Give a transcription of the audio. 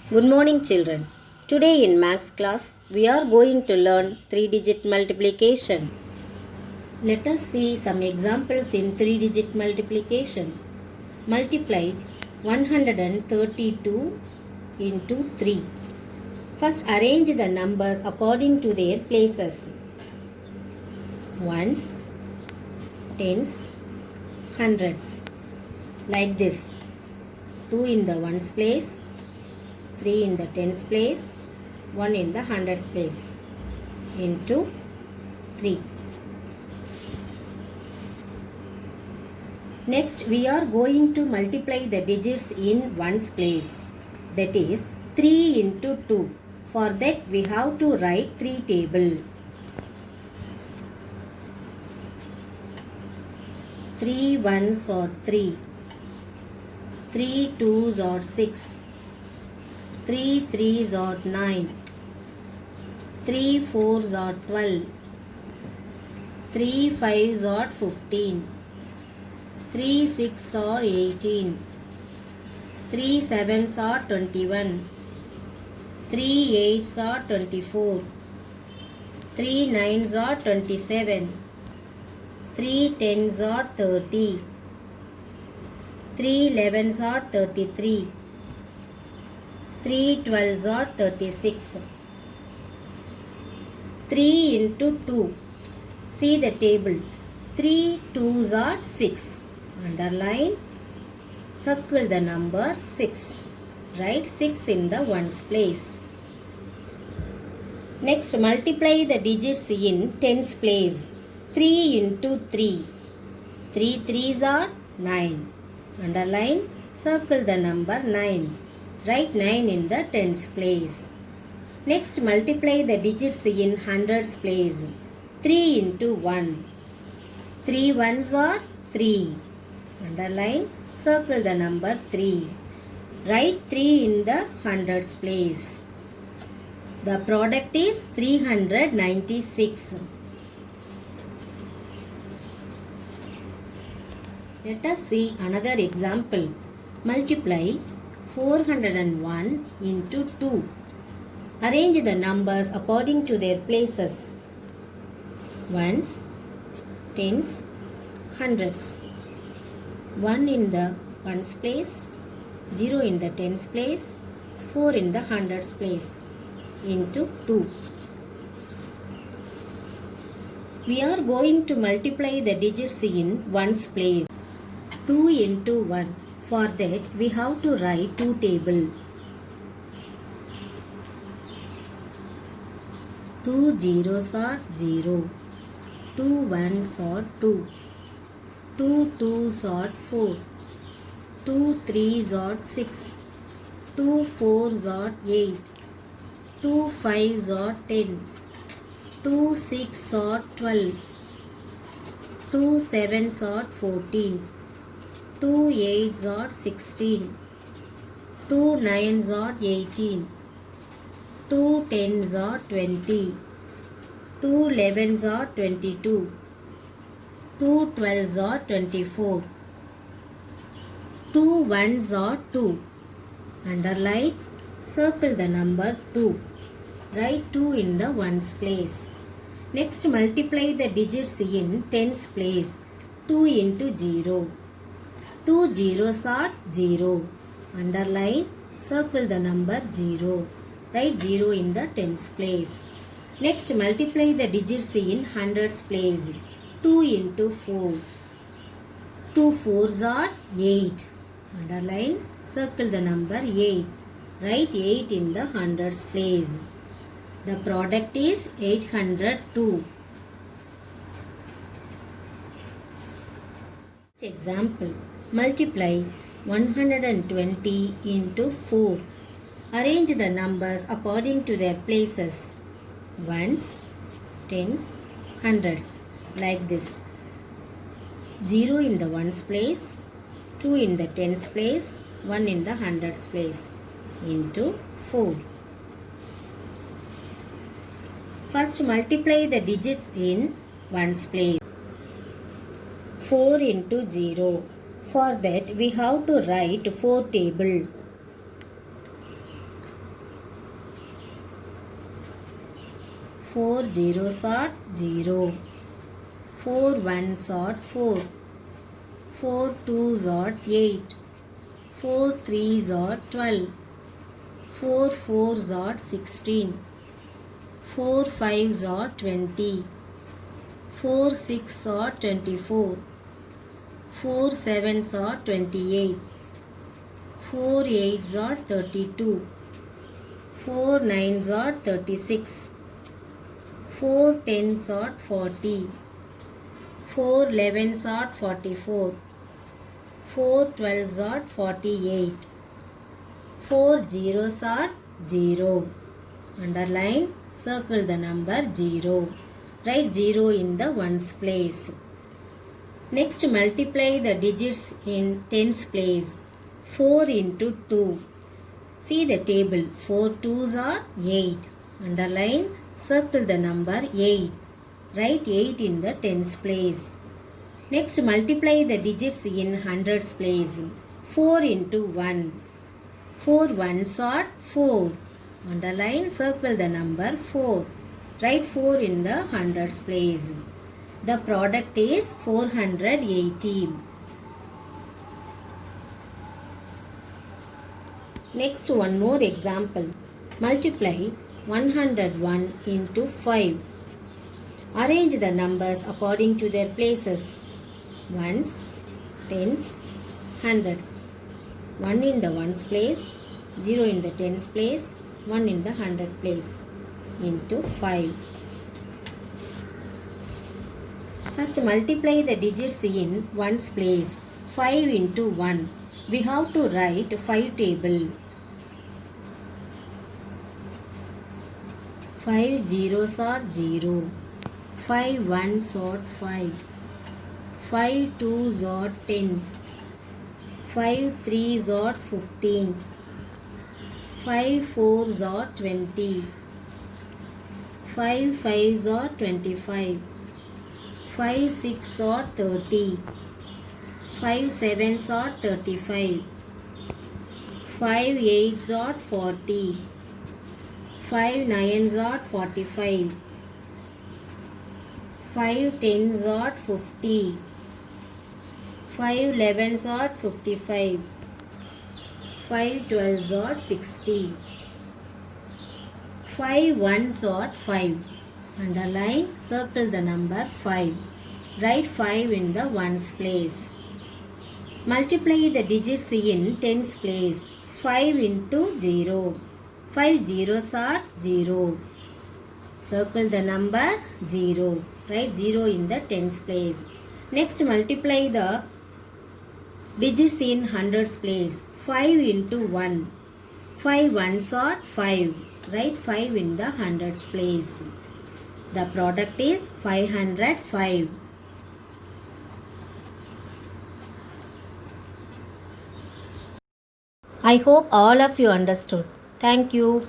Good morning, children. Today in Maths class, we are going to learn 3-digit multiplication. Let us see some examples in 3-digit multiplication. Multiply 132 into 3. First, arrange the numbers according to their places. Ones, tens, hundreds. Like this. 2 in the ones place, 3 in the tens place, 1 in the hundreds place, into 3. Next, we are going to multiply the digits in ones place, that is 3 into 2. For that, we have to write 3 table. 3 ones are 3, 3 twos are 6, 3 threes are 9, 3 fours are 12, 3 fives are 15, 3 six are 18, 3 sevens are 21, 3 eights are 24, 3 nines are 27, 3 tens are 30, 3 elevens are 33, 3 twelves are 36. 3 into 2. See the table. 3 twos are 6. Underline. Circle the number 6. Write 6 in the ones place. Next, multiply the digits in tens place. 3 into 3. 3 threes are 9. Underline. Circle the number 9. Write 9 in the tens place. Next, multiply the digits in hundreds place. 3 into 1. 3 ones are 3. Underline. Circle the number 3. Write 3 in the hundreds place. The product is 396. Let us see another example. Multiply 401 into 2. Arrange the numbers according to their places. Ones, tens, hundreds. 1 in the ones place, 0 in the tens place, 4 in the hundreds place, into 2. We are going to multiply the digits in ones place. 2 into 1. For that, we have to write 2 table. 2 zeros are 0. 2 ones are 2. 2 twos are 4. 2 threes are 6. 2 fours are 8. 2 fives are 10. 2 six are 12. 2 sevens are 14. 2 eights are 16. 2 nines are 18. 2 tens are 20. 2 elevens are 22. 2 twelves are 24. 2 ones are 2. Underline. Circle the number 2. Write 2 in the ones place. Next, multiply the digits in tens place. 2 into 0. 2 zeros are 0. Underline. Circle the number 0. Write 0 in the tens place. Next, multiply the digits in hundreds place. 2 into 4. 2 fours are 8. Underline. Circle the number 8. Write 8 in the hundreds place. The product is 802. Example. Multiply 120 into 4. Arrange the numbers according to their places. Ones, tens, hundreds. Like this. 0 in the ones place, 2 in the tens place, 1 in the hundreds place, into 4. First, multiply the digits in ones place. 4 into 0. For that, we have to write 4 table. 4 zeros are 0. 4 ones are 4. 4 twos are 8. 4 threes are 12. 4 fours are 16. 4 fives are 20. 4 six are 24. 4 sevens are 28. 4 eights are 32. 4 nines are 36. 4 tens are 40. 4 elevens are 44. 4 twelves are 48. 4 zeros are 0. Underline, circle the number 0. Write 0 in the ones place. Next, multiply the digits in tens place. 4 into 2. See the table. 4 twos are 8. Underline, circle the number 8. Write 8 in the tens place. Next, multiply the digits in hundreds place. 4 into 1. 4 ones are 4. Underline, circle the number 4. Write 4 in the hundreds place. The product is 480. Next, one more example. Multiply 101 into 5. Arrange the numbers according to their places. Ones, tens, hundreds. 1 in the ones place, 0 in the tens place, 1 in the hundred place. Into 5. First, multiply the digits in ones place. 5 into 1. We have to write 5 table. 5 zeros are 0. 5 ones are 5. 5 twos are 10. 5 threes are 15. 5 fours are 20. 5 fives are 25. 5 six are 30. 5 sevens are 35. 5 eights are 40. 5 nines are 45. 5 tens are 50. 5 elevens are 55. 5 twelves are 60. 5 ones are 5. Underline, circle the number 5. Write 5 in the ones place. Multiply the digits in tens place. 5 into 0. 5 zeros are 0. Circle the number 0. Write 0 in the tens place. Next, multiply the digits in hundreds place. 5 into 1. 5 ones are 5. Write 5 in the hundreds place. The product is 505. I hope all of you understood. Thank you.